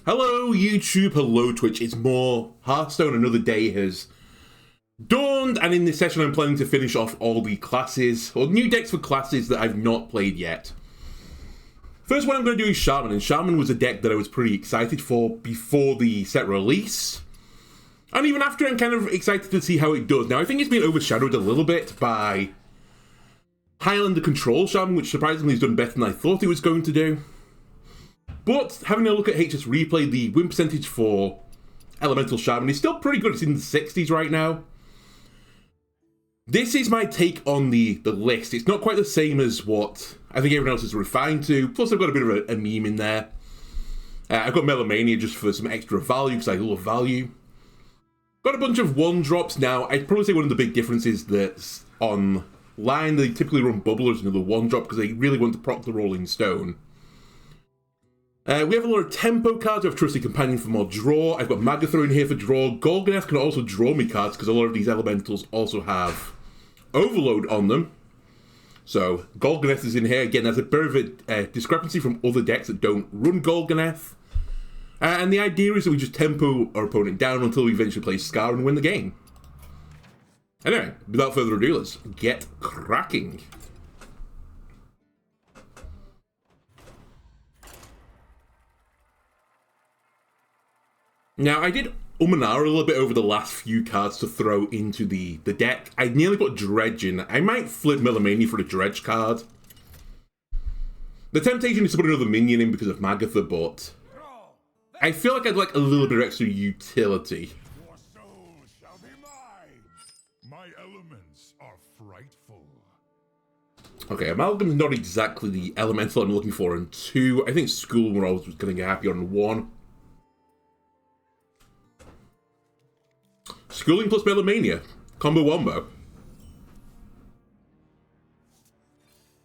Hello YouTube, hello Twitch, it's more Hearthstone. Another day has dawned, and in this session I'm planning to finish off all the classes, or new decks for classes that I've not played yet. First one I'm going to do is Shaman, and Shaman was a deck that I was pretty excited for before the set release. And even after, I'm kind of excited to see how it does. Now I think it's been overshadowed a little bit by Highlander Control Shaman, which surprisingly has done better than I thought it was going to do. But having a look at HS Replay, the win percentage for Elemental Shaman is still pretty good. It's in the 60s right now. This is my take on the list. It's not quite the same as what I think everyone else is refined to. Plus, I've got a bit of a meme in there. I've got Melomania just for some extra value, because I love value. Got a bunch of one-drops now. I'd probably say one of the big differences that's online, they typically run bubblers and the one-drop because they really want to proc the Rolling Stone. We have a lot of tempo cards. We have Trusty Companion for more draw. I've got Magatha in here for draw. Golganneth can also draw me cards because a lot of these elementals also have overload on them. So Golganneth is in here. Again, that's a bit of a discrepancy from other decks that don't run Golganneth. And the idea is that we just tempo our opponent down until we eventually play Skarr and win the game. Anyway, without further ado, let's get cracking. Now, I did and ah a little bit over the last few cards to throw into the deck. I nearly put Dredge in. I might flip Melomania for a Dredge card. The temptation is to put another minion in because of Magatha, but I feel like I'd like a little bit of extra utility. Your soul shall be mine. My elements are frightful. Okay, Amalgam's not exactly the elemental I'm looking for in 2. I think School were always going to get happy on 1. Schooling plus Melomania. Combo wombo.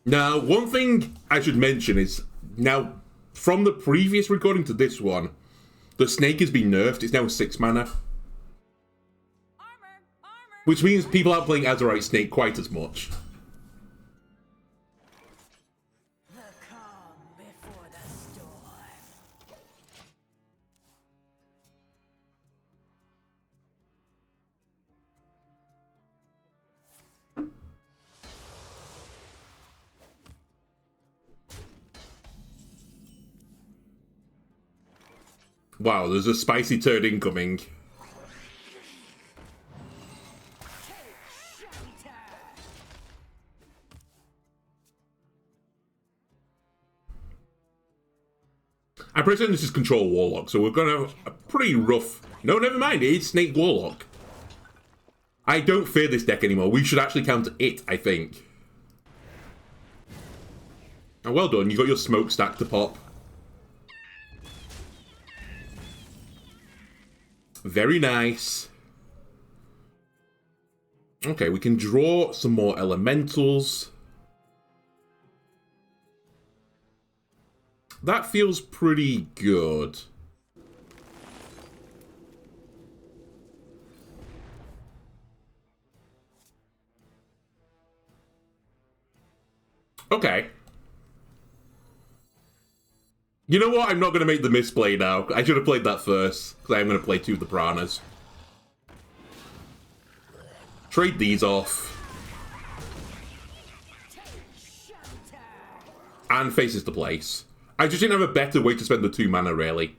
Now, one thing I should mention is, now, from the previous recording to this one, the snake has been nerfed. It's now 6 mana. Which means people aren't playing Azerite Snake quite as much. Wow, there's a spicy turd incoming. I'm pretty certain this is Control Warlock, so we're gonna have a pretty rough... No, never mind, it is Snake Warlock. I don't fear this deck anymore. We should actually counter it, I think. And well done, you got your smokestack to pop. Very nice. Okay, we can draw some more elementals. That feels pretty good. Okay. You know what? I'm not going to make the misplay now. I should have played that first, because I'm going to play 2 of the Piranhas. Trade these off. And faces the place. I just didn't have a better way to spend the 2 mana, really.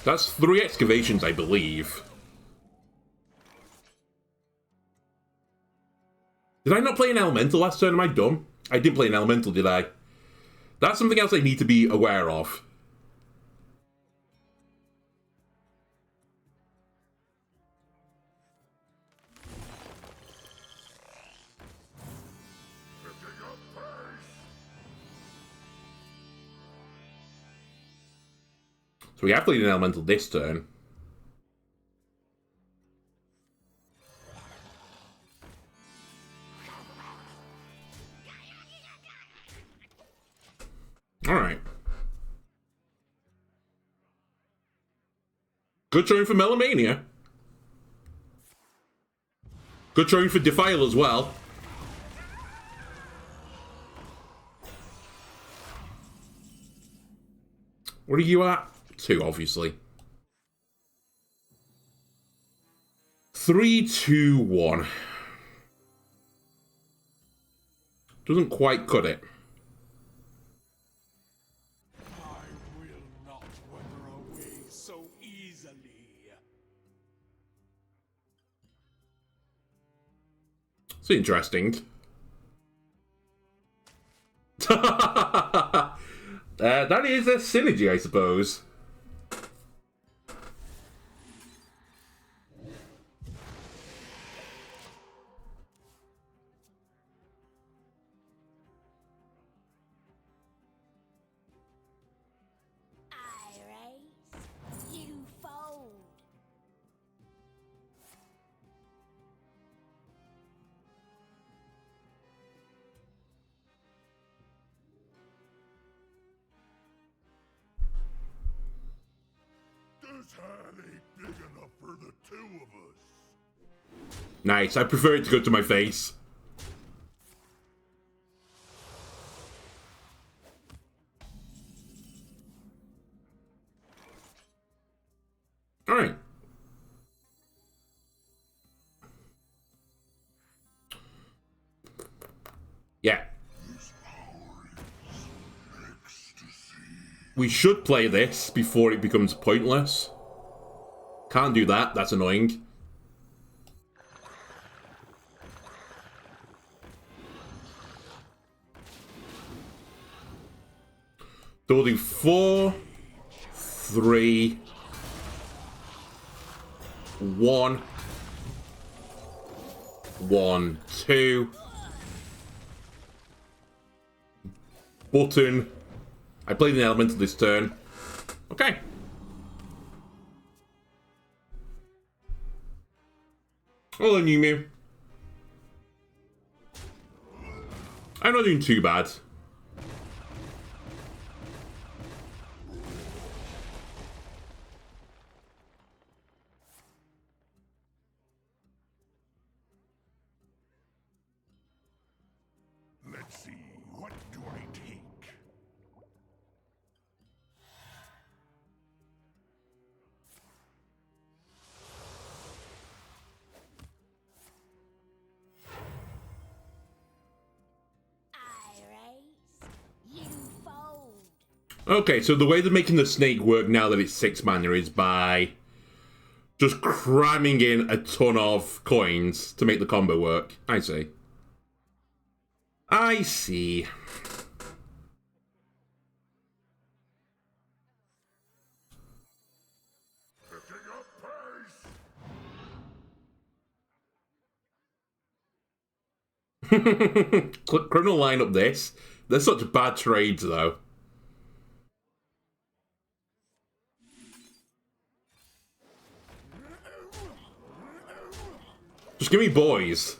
That's 3 excavations, I believe. Did I not play an elemental last turn? Am I dumb? I didn't play an elemental, did I? That's something else I need to be aware of. So we have played an elemental this turn. Alright. Good showing for Melomania. Good showing for Defile as well. What are you at? 2, obviously. 3, 2, 1. Doesn't quite cut it. I will not wither away so easily. It's interesting. That is a synergy, I suppose. This hand ain't big enough for the 2 of us. Nice, I prefer it to go to my face. Alright. Yeah. We should play this before it becomes pointless. Can't do that, that's annoying. So we'll do 4, 3, 1, 1, 2. Button. I played an elemental this turn. Okay. Hello, New Mew. I'm not doing too bad. Let's see, what do I take? Okay, so the way they're making the snake work now that it's 6 mana is by just cramming in a ton of coins to make the combo work. I see. I see. Picking up pace. Criminal line up this. They're such bad trades, though. Just give me boys.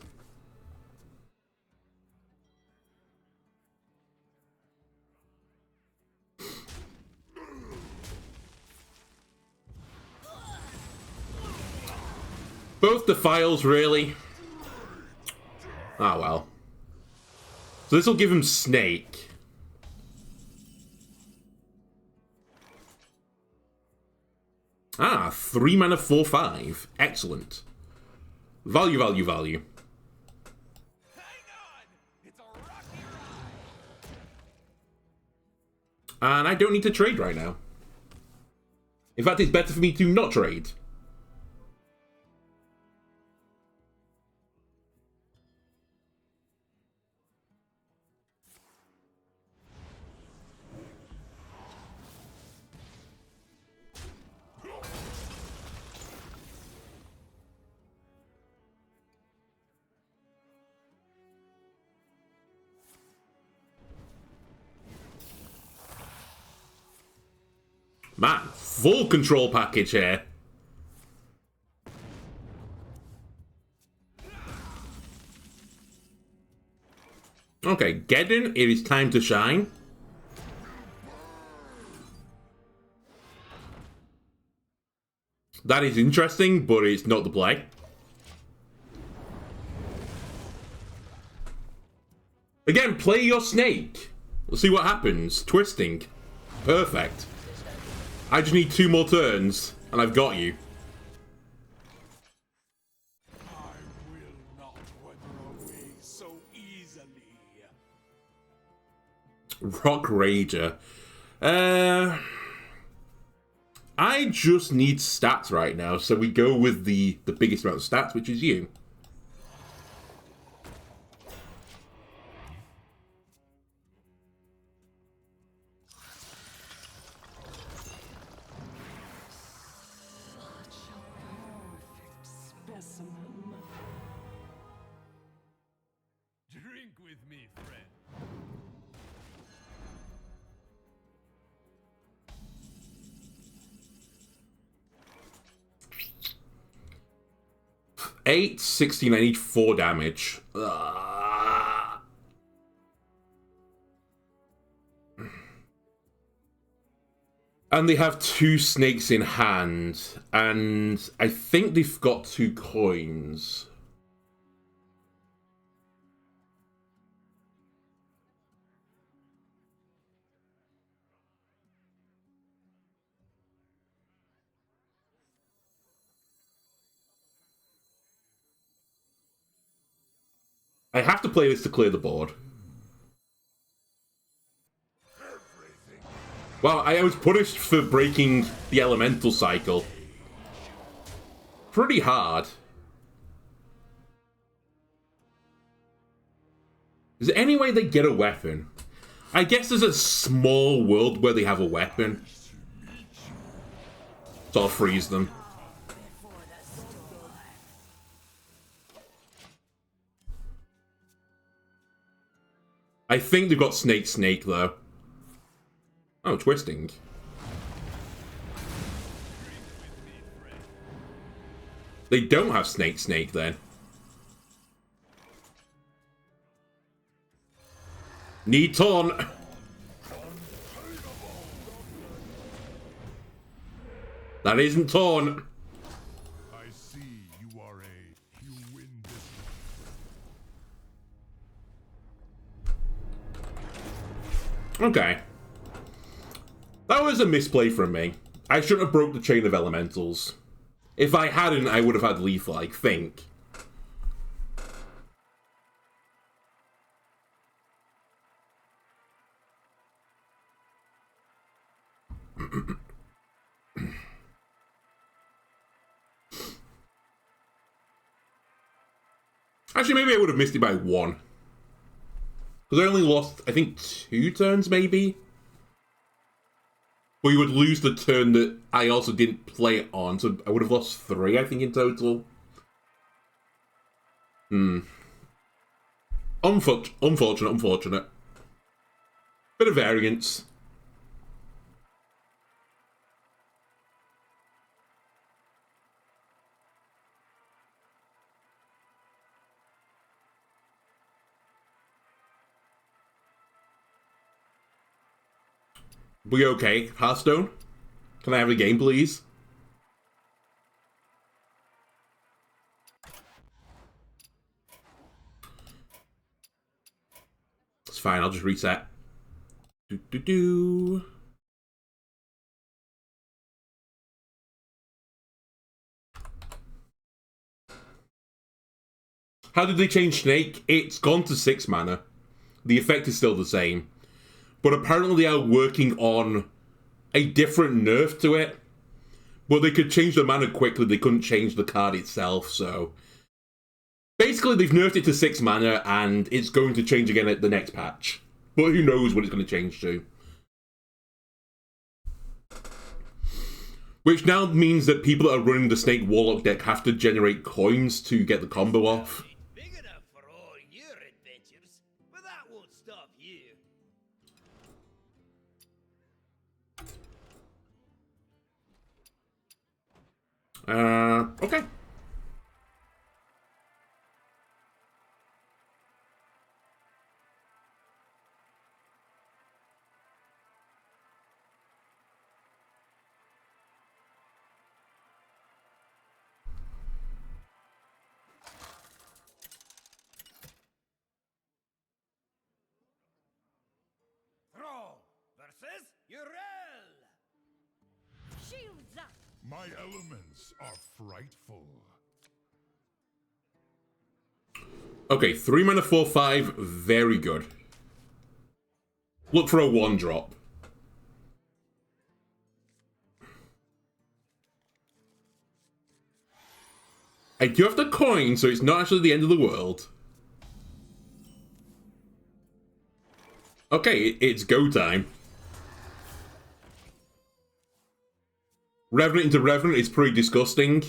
Both the files, really. Ah, well. So this will give him snake. Ah, 3 mana, 4/5. Excellent. Value, value, value. Hang on! It's a rocky ride! And I don't need to trade right now. In fact, it's better for me to not trade. Man, full control package here. Okay, Geddon, it is time to shine. That is interesting, but it's not the play. Again, play your snake. Let's see what happens. Twisting. Perfect. I just need 2 more turns, and I've got you. I will not wither away so easily. Rock Rager. I just need stats right now, so we go with the biggest amount of stats, which is you. Drink with me, friend. Eight, 16, I need 4 damage. Ugh. And they have 2 snakes in hand, and I think they've got 2 coins. I have to play this to clear the board. Well, I was punished for breaking the elemental cycle. Pretty hard. Is there any way they get a weapon? I guess there's a small world where they have a weapon. So I'll freeze them. I think they've got Snake though. Oh, twisting. They don't have Snake then. Need taunt. That isn't taunt. I see you are you win this one. Okay. That was a misplay from me. I shouldn't have broke the chain of elementals. If I hadn't, I would have had lethal, I think. Actually, maybe I would have missed it by 1. Because I only lost, I think, 2 turns, maybe? But you would lose the turn that I also didn't play it on, so I would have lost 3, I think, in total. Unfortunate. Bit of variance. We okay, Hearthstone? Can I have a game, please? It's fine, I'll just reset. How did they change Snake? It's gone to 6 mana. The effect is still the same. But apparently they are working on a different nerf to it. Well, they could change the mana quickly, they couldn't change the card itself, so... Basically, they've nerfed it to 6 mana, and it's going to change again at the next patch. But who knows what it's going to change to. Which now means that people that are running the Snake Warlock deck have to generate coins to get the combo off. Big enough for all your adventures, but that won't stop you. Okay. My elements are frightful. Okay, 3 mana, 4/5, very good. Look for a 1-drop. I do have the coin, so it's not actually the end of the world. Okay, it's go time. Revenant into Revenant is pretty disgusting.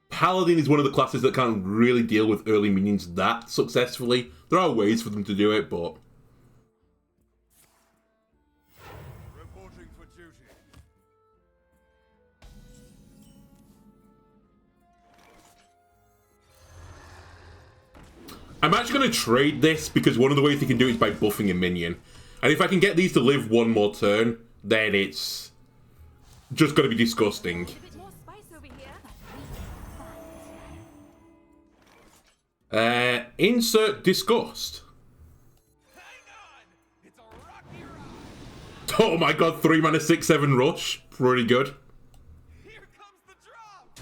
Paladin is one of the classes that can't really deal with early minions that successfully. There are ways for them to do it, but... Reporting for duty. I'm actually going to trade this because one of the ways you can do it is by buffing a minion. And if I can get these to live one more turn, then it's just going to be disgusting. Insert disgust. Hang on! It's a rocky ride! Oh my god, 3 mana, 6/7 rush. Pretty good. Here comes the drop!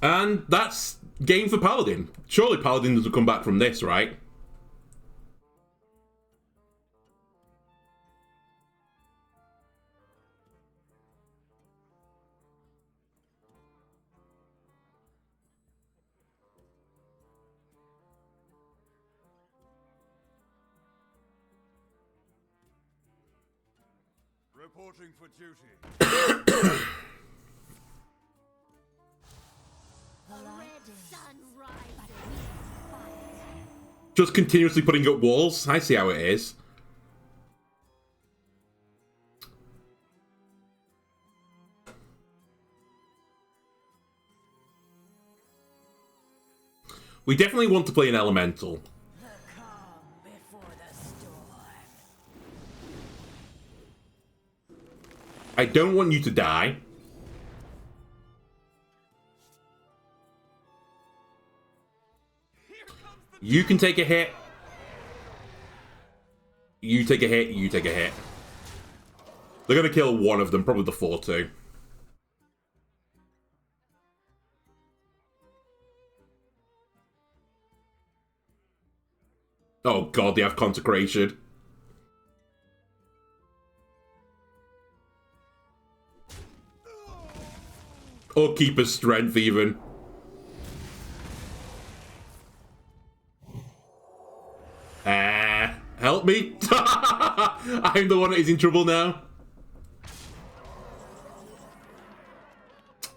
And that's game for Paladin. Surely Paladin doesn't come back from this, right? Reporting for duty. Just continuously putting up walls. I see how it is. We definitely want to play an elemental. I don't want you to die. You can take a hit. You take a hit, you take a hit. They're gonna kill one of them, probably the 4/2. Oh god, they have Consecration. Or Keeper's Strength, even. Help me? I'm the one that is in trouble now.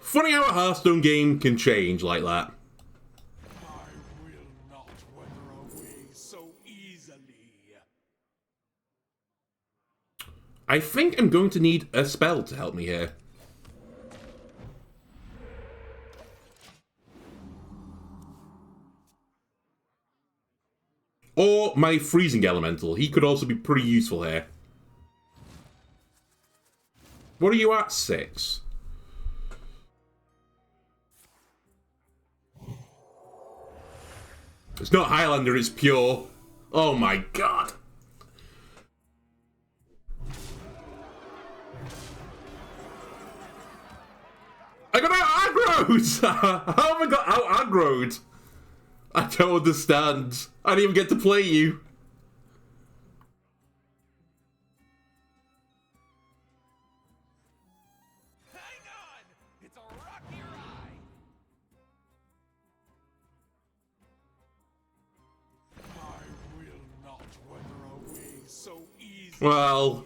Funny how a Hearthstone game can change like that. I will not wither away so easily. I think I'm going to need a spell to help me here. Or my Freezing Elemental. He could also be pretty useful here. What are you at, 6? It's not Highlander, it's pure. Oh my god. I got out aggroed! How have I got out aggroed? I don't understand. I didn't even get to play you. Hang on! It's a rocky ride! I will not wither away so easily. Well,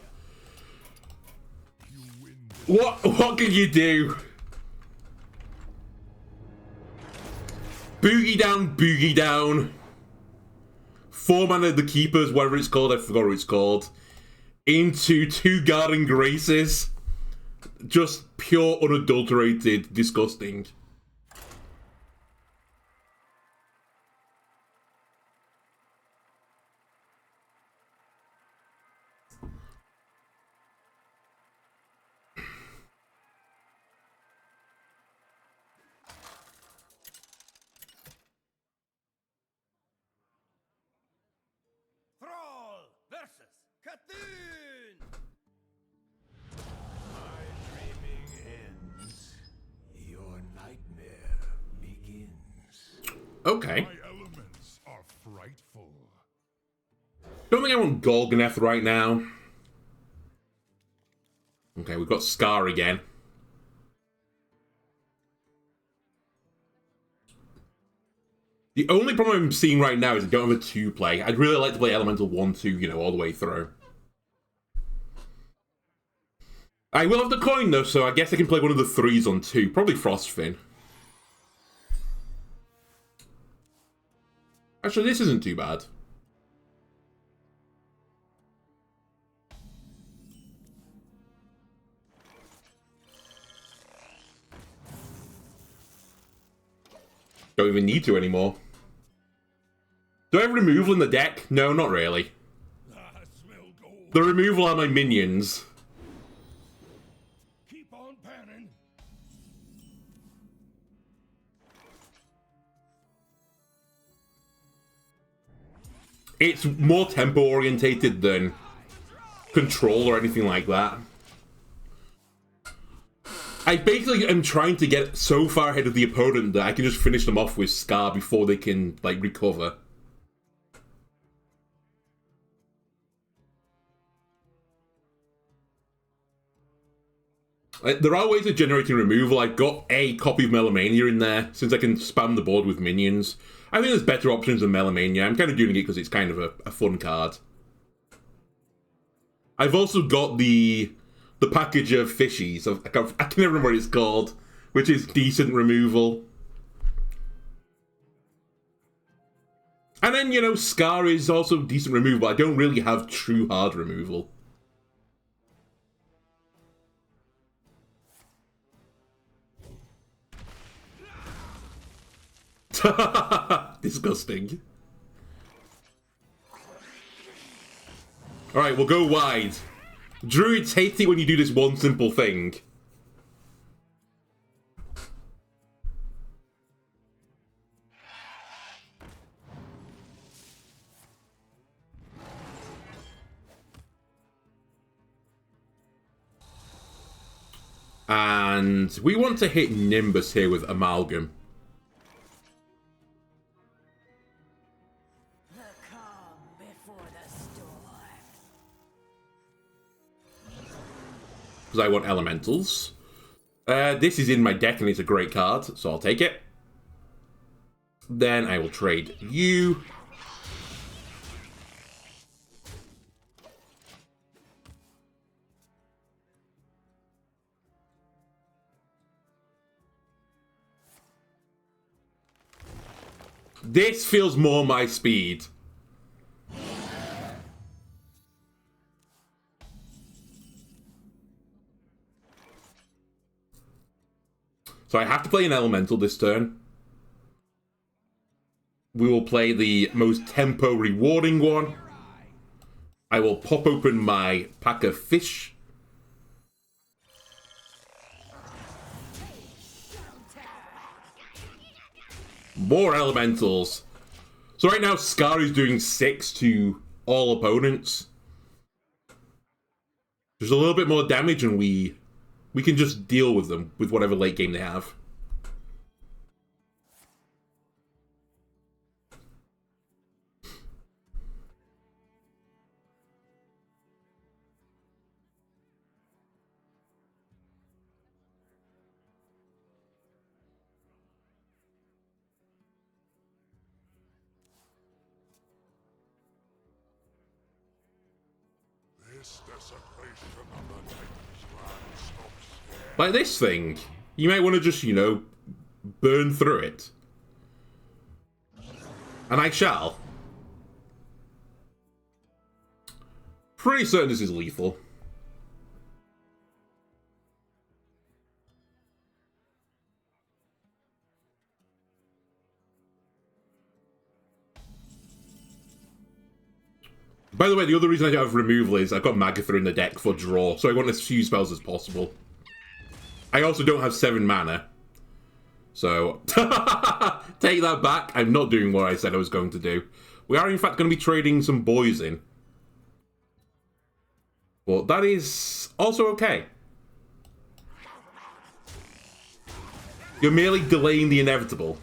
You win this. what can you do? Boogie down, boogie down. 4 mana the Keepers, whatever it's called, I forgot what it's called. Into 2 Guarding Graces. Just pure, unadulterated, disgusting. Cthulhu! My dreaming ends. Your nightmare begins. Okay. My elements are frightful. Don't think I want Golganneth right now. Okay, we've got Skarr again. The only problem I'm seeing right now is I don't have a 2-play. I'd really like to play Elemental 1-2, you know, all the way through. I will have the coin, though, so I guess I can play one of the 3s on 2. Probably Frostfin. Actually, this isn't too bad. Don't even need to anymore. Do I have removal in the deck? No, not really. I smell gold. The removal are my minions. Keep on panning. It's more tempo orientated than control or anything like that. I basically am trying to get so far ahead of the opponent that I can just finish them off with Skarr before they can, like, recover. There are ways of generating removal. I've got a copy of Melomania in there, since I can spam the board with minions. I think there's better options than Melomania. I'm kind of doing it because it's kind of a fun card. I've also got the package of fishies. I can never remember what it's called, which is decent removal. And then, you know, Skarr is also decent removal. I don't really have true hard removal. Disgusting. Alright, we'll go wide. Druids hate it when you do this one simple thing. And we want to hit Nimbus here with Amalgam. The calm before the storm. Because I want elementals. This is in my deck and it's a great card, so I'll take it. Then I will trade you. This feels more my speed. So I have to play an elemental this turn. We will play the most tempo rewarding one. I will pop open my pack of fish. More elementals. So right now Skarr is doing 6 to all opponents. There's a little bit more damage and we can just deal with them with whatever late game they have. This desecration of the Night's land stops here. Like this thing. You might want to just, you know, burn through it. And I shall. Pretty certain this is lethal. By the way, the other reason I don't have removal is I've got Magatha in the deck for draw, so I want as few spells as possible. I also don't have 7 mana. So, take that back. I'm not doing what I said I was going to do. We are, in fact, going to be trading some boys in. But that is also okay. You're merely delaying the inevitable.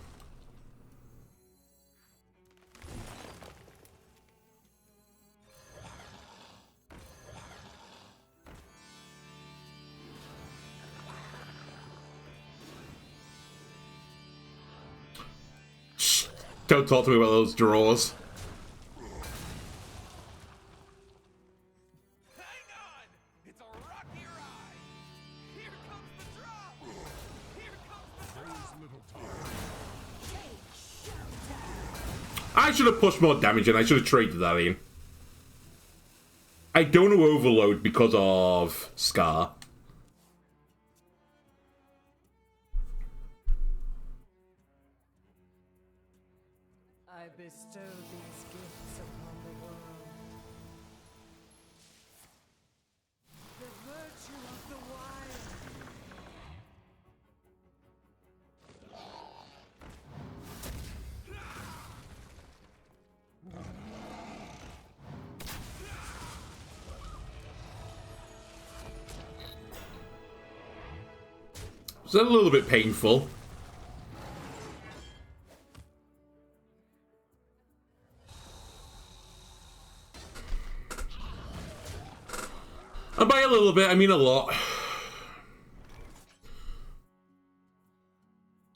Shh. Don't talk to me about those draws. I should have pushed more damage in. I should have traded that in. I don't know Overload because of Skarr. I bestow these gifts upon the world. The virtue of the wild. It's a little bit painful. And by a little bit, I mean a lot.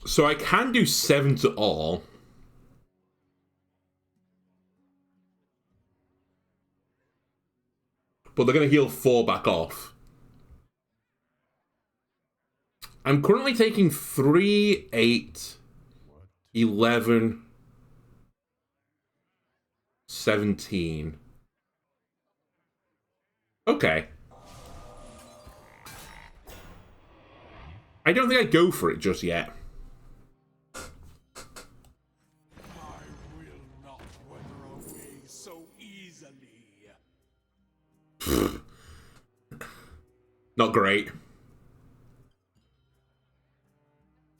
So I can do 7 to all. But they're going to heal 4 back off. I'm currently taking 3, 8, 11, 17. Okay. I don't think I'd go for it just yet. I will not wither away so easily. Not great.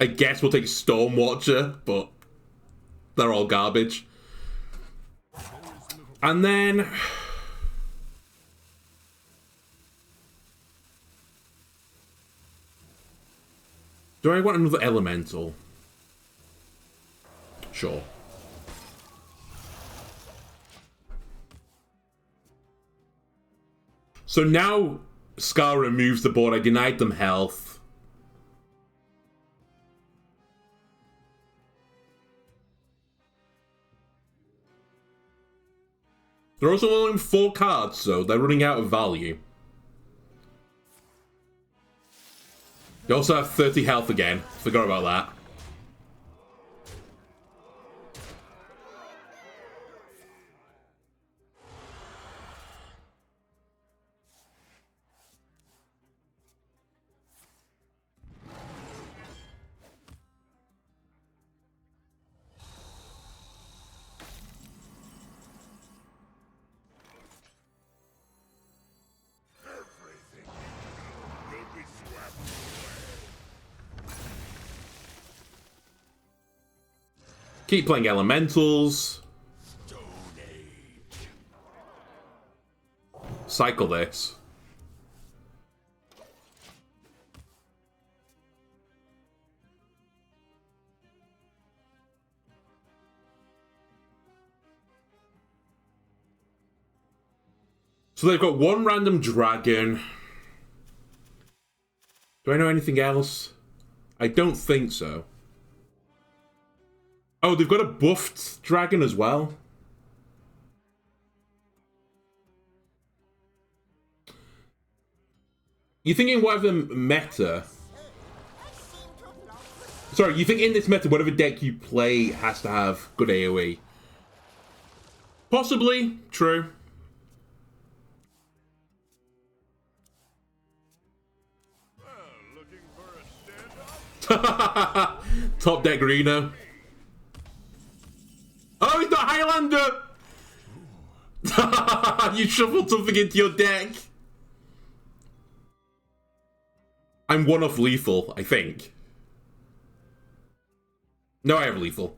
I guess we'll take Stormwatcher, but they're all garbage. And then... do I want another elemental? Sure. So now Skarr removes the board. I denied them health. They're also only 4 cards, so they're running out of value. You also have 30 health again. Forgot about that. Keep playing elementals. Cycle this. So they've got 1 random dragon. Do I know anything else? I don't think so. Oh, they've got a buffed dragon as well. You think in whatever meta... sorry, you think in this meta, whatever deck you play has to have good AoE? Possibly. True. Top deck Reno. Oh, he's not Highlander! You shuffled something into your deck. I'm 1 off lethal, I think. No, I have lethal.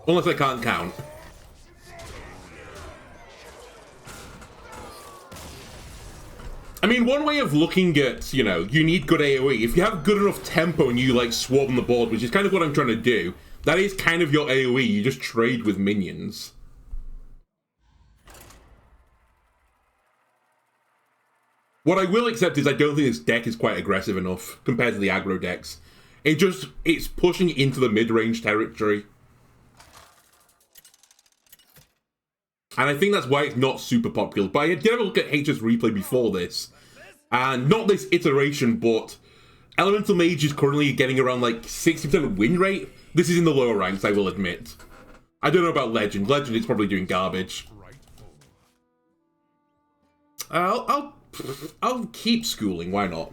Unless I can't count. mean, one way of looking at, you know, you need good AoE. If you have good enough tempo and you, like, swarm the board, which is kind of what I'm trying to do, that is kind of your AoE. You just trade with minions. What I will accept is I don't think this deck is quite aggressive enough compared to the aggro decks. It's pushing into the mid-range territory. And I think that's why it's not super popular. But I did have a look at HS Replay before this. And not this iteration, but Elemental Mage is currently getting around like 60% win rate. This is in the lower ranks, I will admit. I don't know about Legend. Legend is probably doing garbage. I'll keep schooling, why not?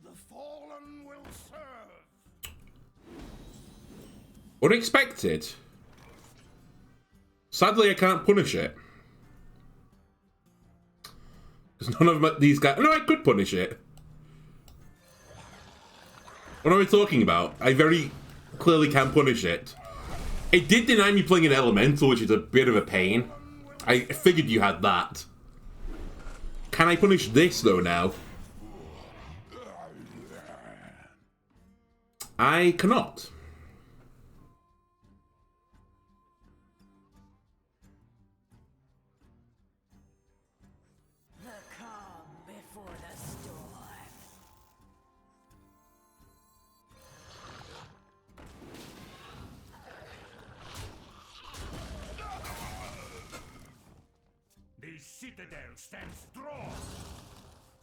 The fallen will serve. Unexpected. Sadly, I can't punish it. Because none of these guys... No, I could punish it. What am I talking about? I very clearly can punish it. It did deny me playing an elemental, which is a bit of a pain. I figured you had that. Can I punish this, though, now? I cannot.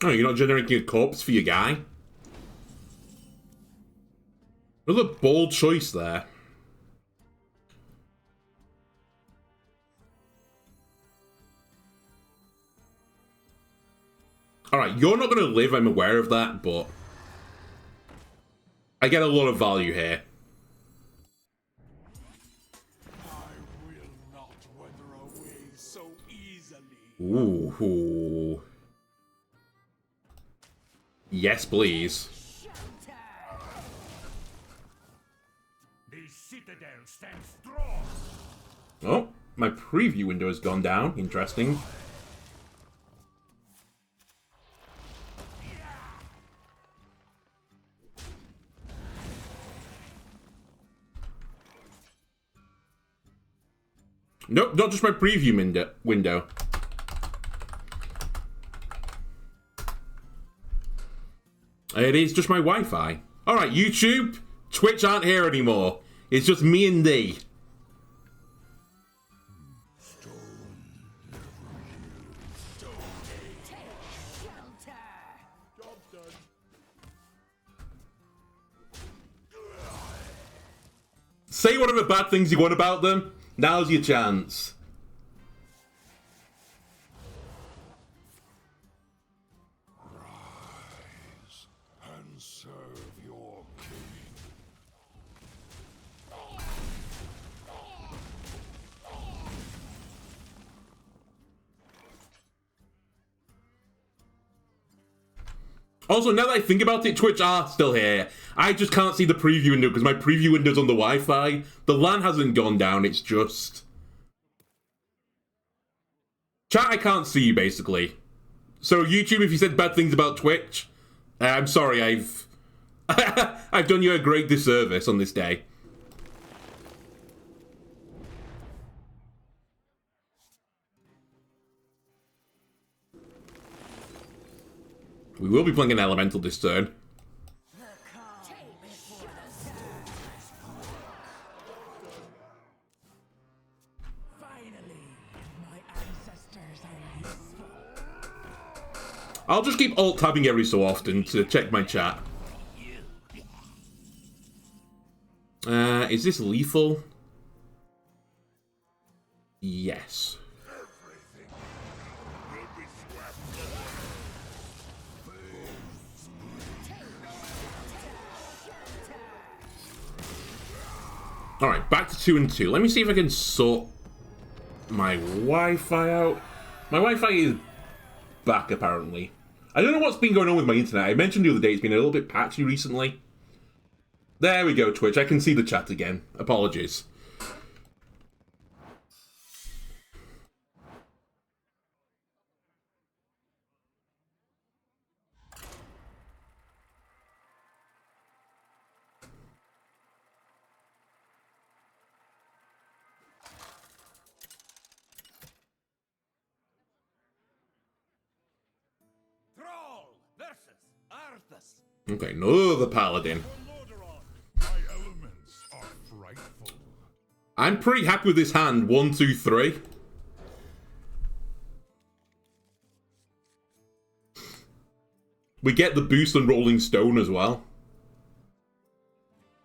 Oh, you're not generating a corpse for your guy? Another bold choice there. Alright, you're not going to live, I'm aware of that, but... I get a lot of value here. I will not wither away so easily. Ooh. Yes, please. The citadel stands strong. Oh, my preview window has gone down. Interesting. Nope, not just my preview window. It is just my Wi-Fi. Alright, YouTube, Twitch aren't here anymore. It's just me and thee. Say whatever bad things you want about them. Now's your chance. And serve your king. Also, now that I think about it, Twitch are still here. I just can't see the preview window because my preview window's on the Wi-Fi. The LAN hasn't gone down, it's just... Chat, I can't see you, basically. So, YouTube, if you said bad things about Twitch, I'm sorry, I've... I've done you a great disservice on this day. We will be playing an elemental this turn. I'll just keep alt-tabbing every so often to check my chat. Is this lethal? Yes. Alright, back to 2 and 2. Let me see if I can sort my Wi-Fi out. My Wi-Fi is back, apparently. I don't know what's been going on with my internet. I mentioned the other day it's been a little bit patchy recently. There we go, Twitch. I can see the chat again. Apologies. Okay, another paladin. My elements are frightful. I'm pretty happy with this hand. 1, 2, 3. We get the boost on Rolling Stone as well.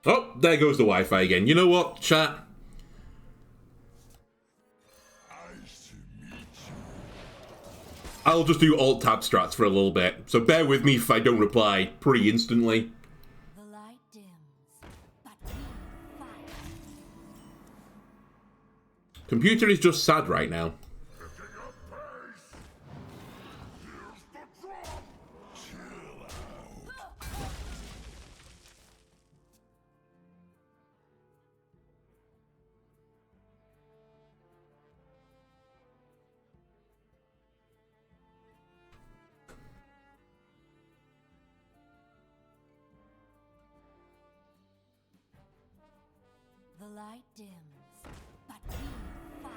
Oh, there goes the Wi-Fi again. You know what, chat? I'll just do alt-tab strats for a little bit, so bear with me if I don't reply pretty instantly. The light dims, but we fight. Computer is just sad right now. The light dims, but we fight.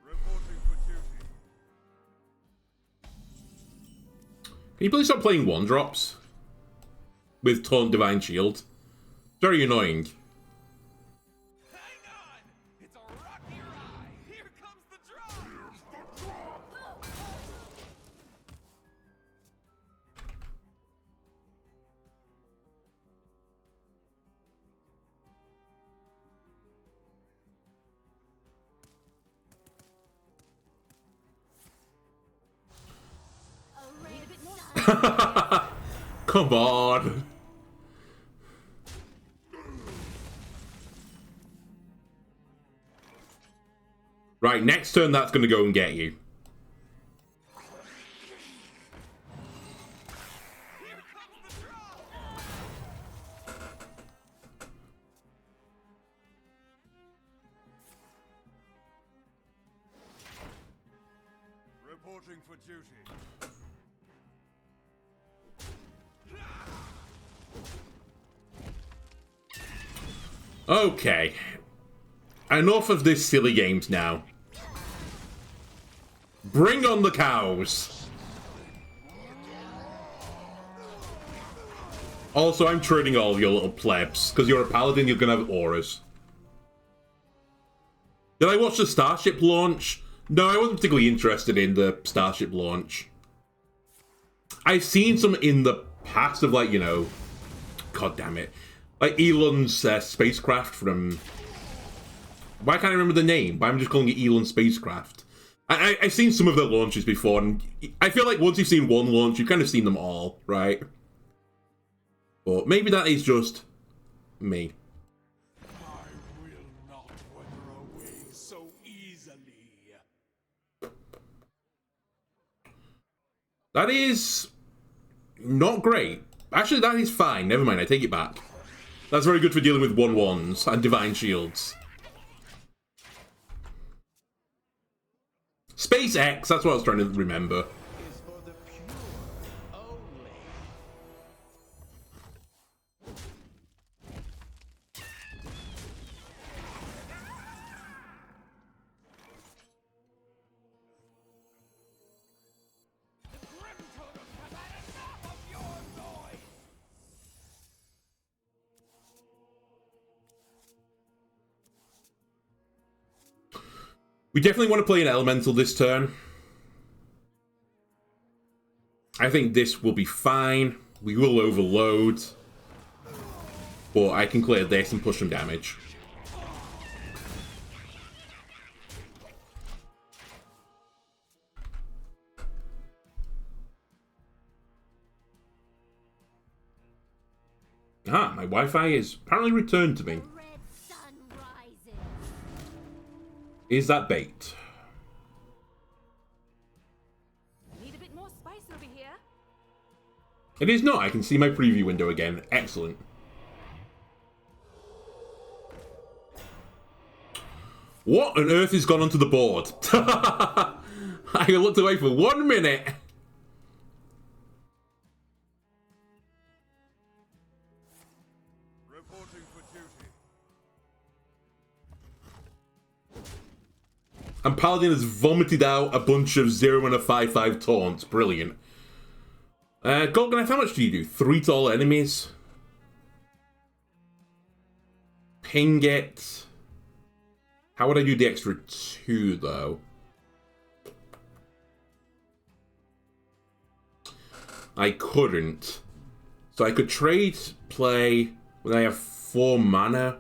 Reporting for duty. Can you please stop playing 1-drops? With Taunt Divine Shield? Very annoying. Hang on! It's a rocky ride! Here comes the drop! Come on. Right, next turn that's going to go and get you. Reporting for duty. Okay. Enough of this silly games now. Bring on the cows. Also, I'm trading all of your little plebs. Because you're a paladin, you're going to have auras. Did I watch the Starship launch? No, I wasn't particularly interested in the Starship launch. I've seen some in the past of, like, you know... God damn it. Like Elon's spacecraft from... Why can't I remember the name? But I'm just calling it Elon spacecraft. I've seen some of their launches before, and I feel like once you've seen one launch, you've kind of seen them all, right? But maybe that is just me. I will not wither away so easily. That is not great. Actually, that is fine. Never mind, I take it back. That's very good for dealing with 1/1s and divine shields. SpaceX, that's what I was trying to remember. Is for the pure only. We definitely want to play an elemental this turn. I think this will be fine. We will overload. But I can clear this and push some damage. Ah, my Wi-Fi is apparently returned to me. Red sun rises. Is that bait? Need a bit more spice over here. It is not. I can see my preview window again. Excellent. What on earth has gone onto the board? I looked away for 1 minute. Reporting for duty. And Paladin has vomited out a bunch of 0 and a 5/5 taunts. Brilliant. Golganneth, how much do you do? 3 to all enemies. Ping it. How would I do the extra 2, though? I couldn't. So I could trade play when I have 4 mana.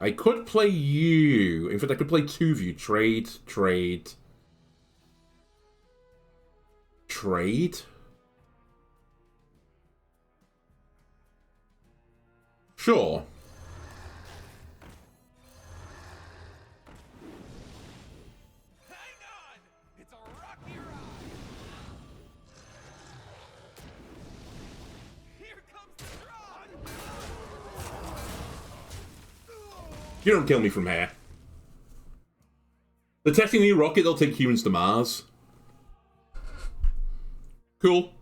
I could play you. In fact, I could play 2 of you. Trade, trade. Trade? Sure. Hang on! It's a rocky ride! Here comes the draw! You don't kill me from here. They're testing a new rocket, they'll take humans to Mars. Cool.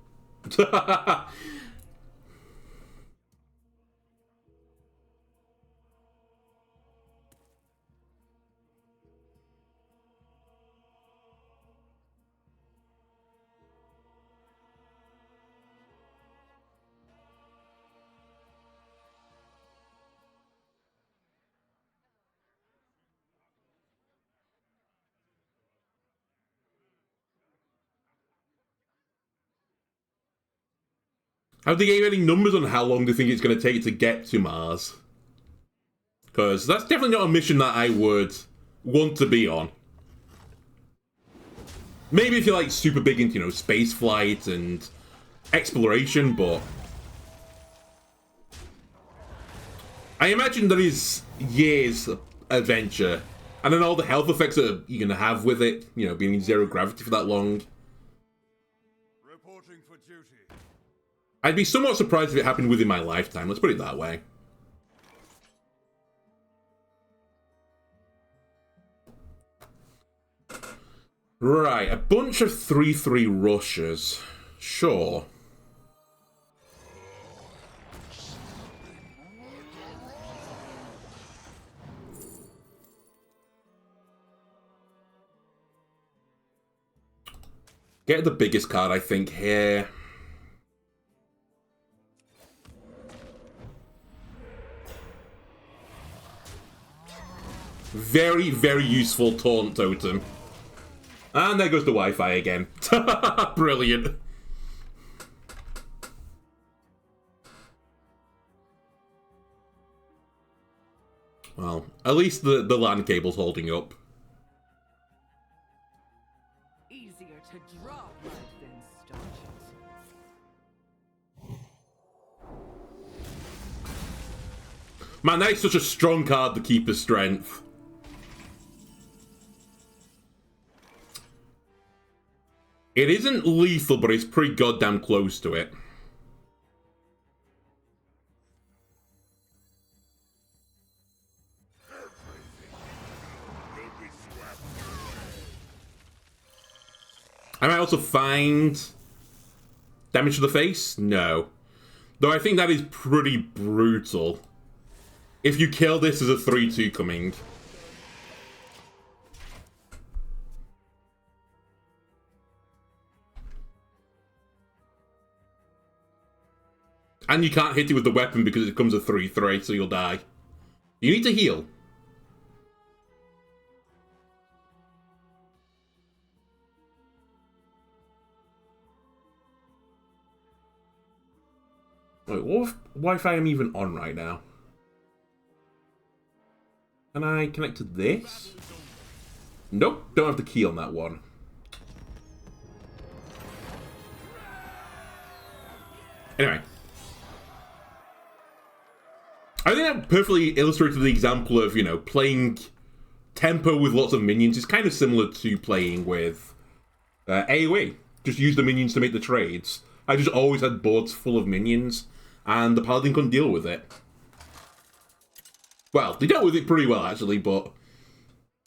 Have they gave any numbers on how long they think it's going to take to get to Mars? Because that's definitely not a mission that I would want to be on. Maybe if you're like super big into, you know, space flight and exploration, but I imagine that is years of adventure. And then all the health effects that you're going to have with it, you know, being in 0 gravity for that long. Reporting for duty. I'd be somewhat surprised if it happened within my lifetime, let's put it that way. Right, a bunch of 3/3 rushers. Sure. Get the biggest card, I think, here. Very, very useful taunt totem. And there goes the Wi-Fi again. Brilliant. Well, at least the LAN cable's holding up. Easier to drop blood than staunch it. Man, that is such a strong card, the Keeper's Strength. It isn't lethal, but it's pretty goddamn close to it. I might also find damage to the face? No. Though I think that is pretty brutal. If you kill this as a 3/2 coming. And you can't hit it with the weapon because it becomes a 3/3, so you'll die. You need to heal. Wait, what Wi-Fi am I even on right now? Can I connect to this? Nope, don't have the key on that one. Anyway. I think that perfectly illustrated the example of, you know, playing tempo with lots of minions is kind of similar to playing with AoE. Just use the minions to make the trades. I just always had boards full of minions, and the Paladin couldn't deal with it. Well, they dealt with it pretty well, actually, but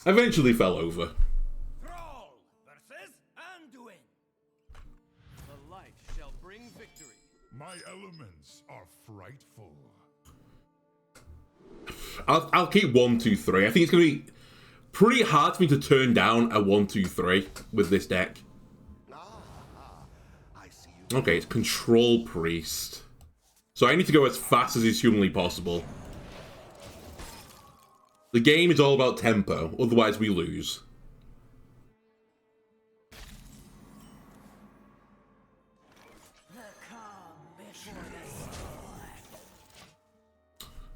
eventually fell over. Thrall versus Anduin. The light shall bring victory. My elements are frightful. I'll keep 1, 2, 3. I think it's going to be pretty hard for me to turn down a 1, 2, 3 with this deck. Okay, it's Control Priest. So I need to go as fast as is humanly possible. The game is all about tempo, otherwise we lose.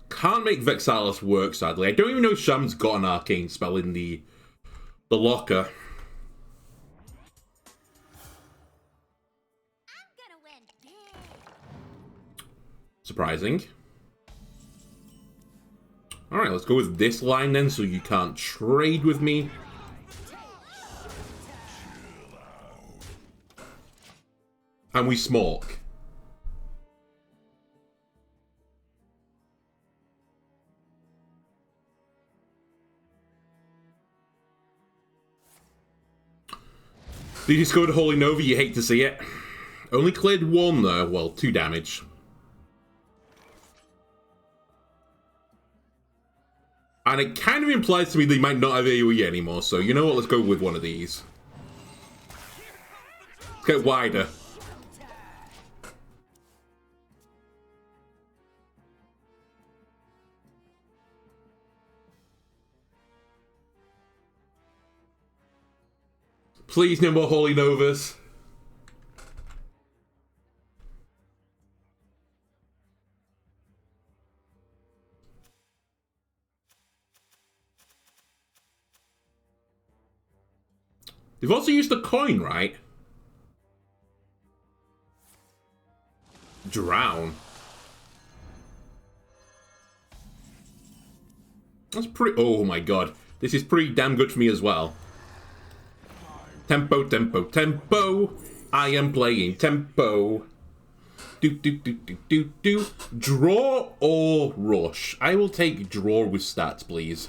Can't make Vexalis work, sadly. I don't even know if Shaman's got an arcane spell in the locker. I'm gonna win big. Surprising. Alright, let's go with this line then, so you can't trade with me. And we smoke. They just go to Holy Nova, you hate to see it. Only cleared 1 though, well, 2 damage. And it kind of implies to me they might not have AoE anymore, so you know what, let's go with one of these. Let's get wider. Please, no more Holy Novas. They've also used the coin, right? Drown. That's pretty... Oh my god. This is pretty damn good for me as well. Tempo, tempo, tempo. I am playing tempo. Do, do, do, do, do, do. Draw or rush? I will take draw with stats, please.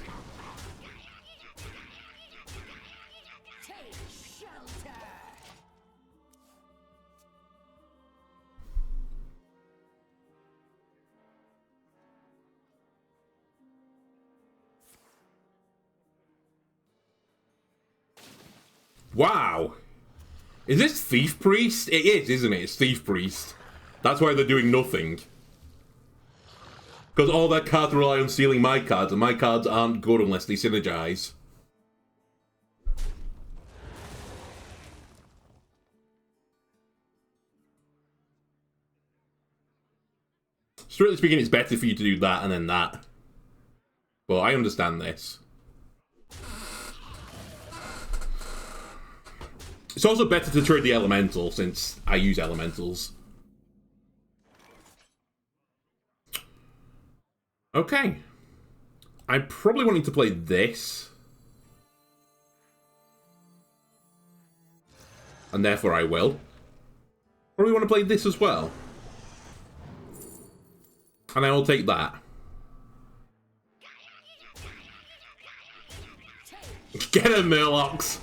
Wow. Is this Thief Priest? It is, isn't it? It's Thief Priest. That's why they're doing nothing. Because all their cards rely on stealing my cards, and my cards aren't good unless they synergize. Strictly speaking, it's better for you to do that and then that. Well, I understand this. It's also better to trade the elemental, since I use elementals. Okay. I'm probably wanting to play this. And therefore I will. Probably want to play this as well. And I will take that. Get him, Murlocs!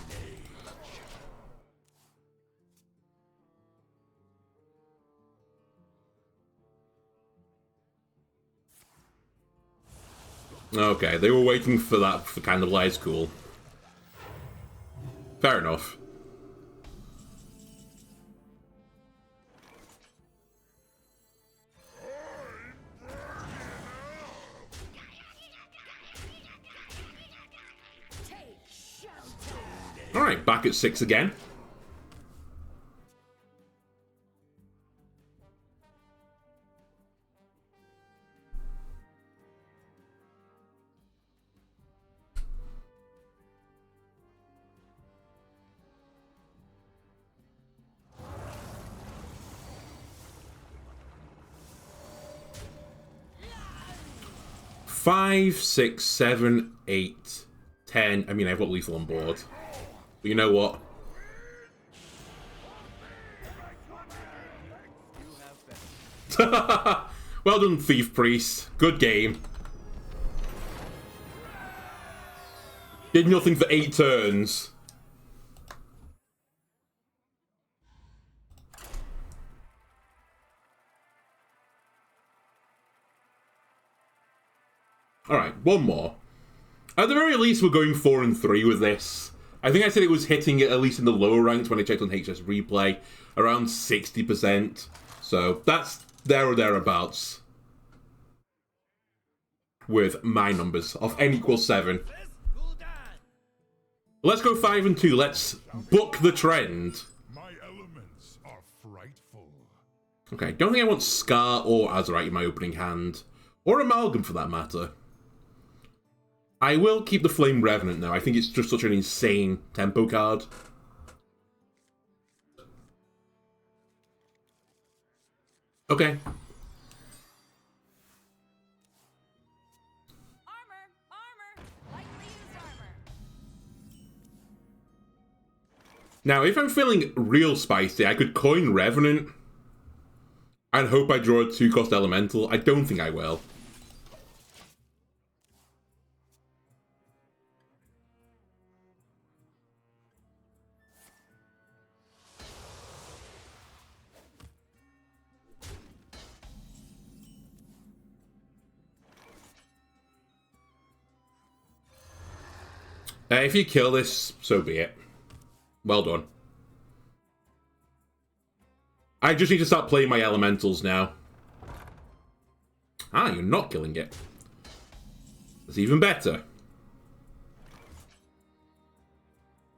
Okay, they were waiting for that for kind of lies cool. Fair enough. Alright, back at 6 again. Five, 6, 7, 8, 10. I mean, I've got lethal on board. But you know what? Well done, Thief Priest. Good game. Did nothing for 8 turns. Alright, one more. At the very least, we're going 4 and 3 with this. I think I said it was hitting it at least in the lower ranks when I checked on HS Replay. Around 60%. So that's there or thereabouts. With my numbers of n equals 7. Let's go 5 and 2. Let's book the trend. My elements are frightful. Okay, don't think I want Skarr or Azerite in my opening hand. Or Amalgam for that matter. I will keep the Flame Revenant now. I think it's just such an insane tempo card. Okay. Now, if I'm feeling real spicy, I could coin Revenant and hope I draw a 2-cost elemental. I don't think I will. If you kill this, so be it. Well done. I just need to start playing my elementals now. Ah, you're not killing it. That's even better.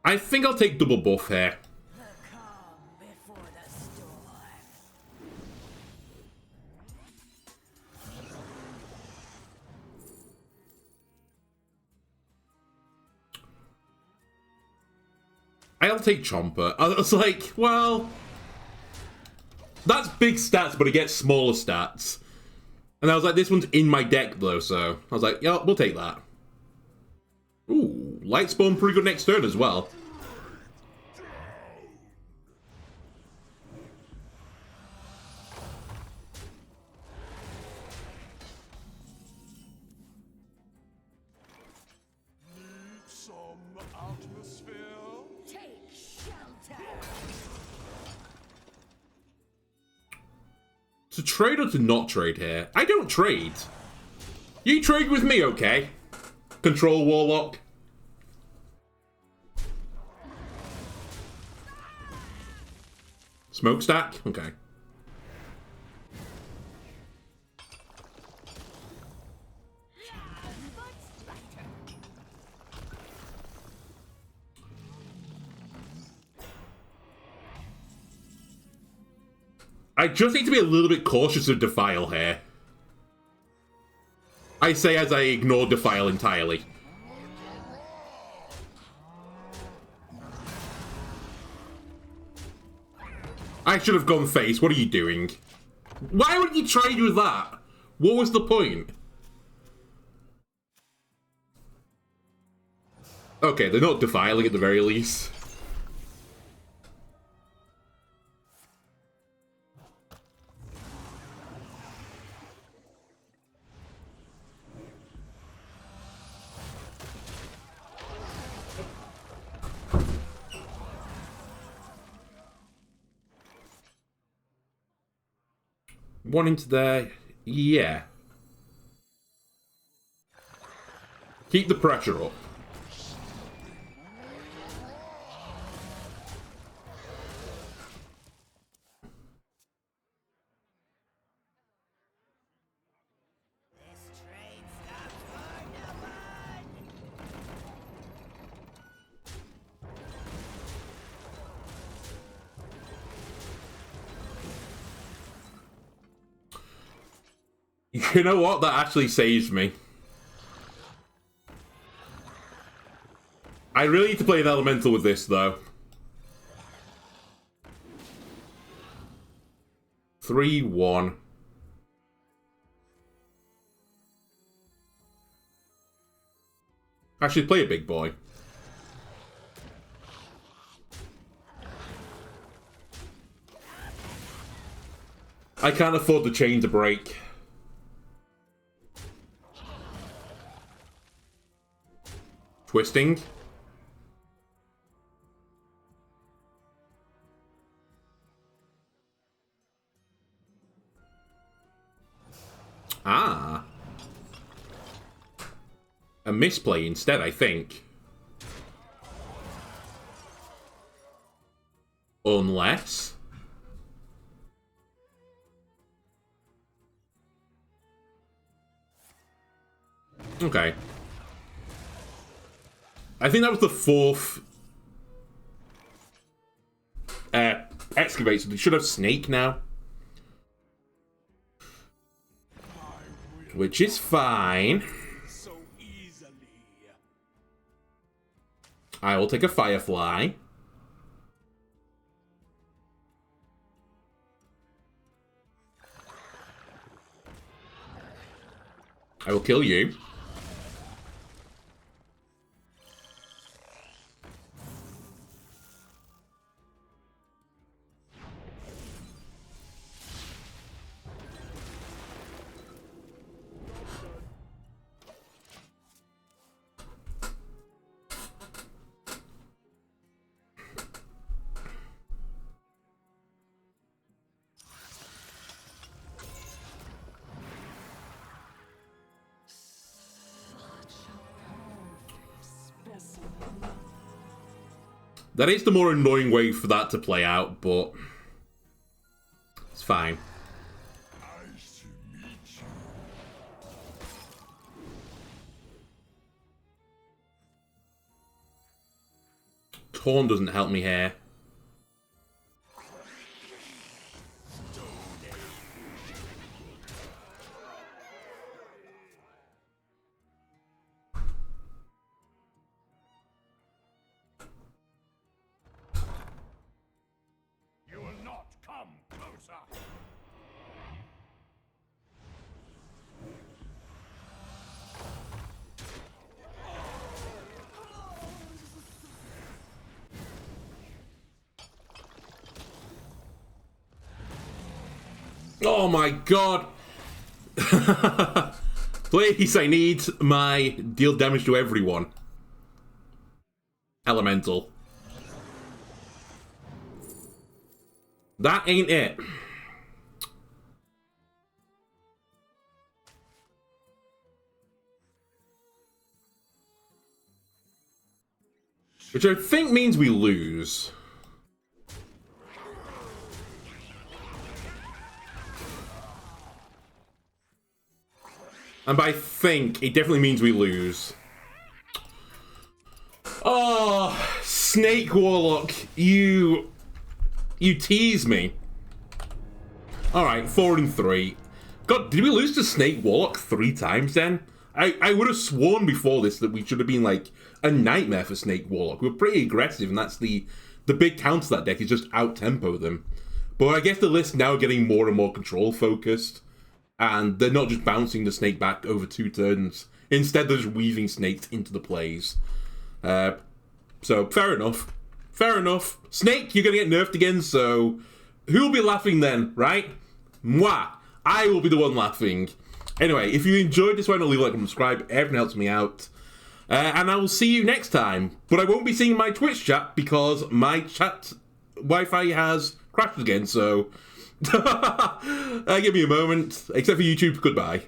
I think I'll take double buff here. I'll take Chomper. I was like, well, that's big stats, but it gets smaller stats. And I was like, this one's in my deck, though, so I was like, yeah, we'll take that. Ooh, Light Spawn pretty good next turn as well. To trade or to not trade here? I don't trade. You trade with me, okay? Control Warlock. Smokestack? Okay. I just need to be a little bit cautious of Defile here. I say as I ignore Defile entirely. I should have gone face. What are you doing? Why would you trade with that? What was the point? Okay, they're not defiling at the very least. One into there, yeah. Keep the pressure up. You know what? That actually saves me. I really need to play an elemental with this, though. 3-1. Actually, play a big boy. I can't afford the chain to break. Twisting. Ah. A misplay instead, I think. Unless... Okay. I think that was the fourth excavate, so they should have snake now. Which is fine. So easily. I will take a firefly. I will kill you. That is the more annoying way for that to play out, but it's fine. Nice to meet you. Torn doesn't help me here. You will not come closer. Oh my god! Please, I need my deal damage to everyone. Elemental. That ain't it. Which I think means we lose. And by think, it definitely means we lose. Oh, Snake Warlock, you tease me. Alright, 4 and 3. God, did we lose to Snake Warlock 3 times then? I would have sworn before this that we should have been like a nightmare for Snake Warlock. We're pretty aggressive, and that's the big counter to that deck is just out-tempo them. But I guess the list now getting more and more control focused. And they're not just bouncing the snake back over 2 turns. Instead, they're just weaving snakes into the plays. So, fair enough. Fair enough. Snake, you're going to get nerfed again, so... who'll be laughing then, right? Moi. I will be the one laughing. Anyway, if you enjoyed this one, leave a like and subscribe. Everything helps me out. And I will see you next time. But I won't be seeing my Twitch chat because my chat Wi-Fi has crashed again, so... give me a moment. Except for YouTube, goodbye.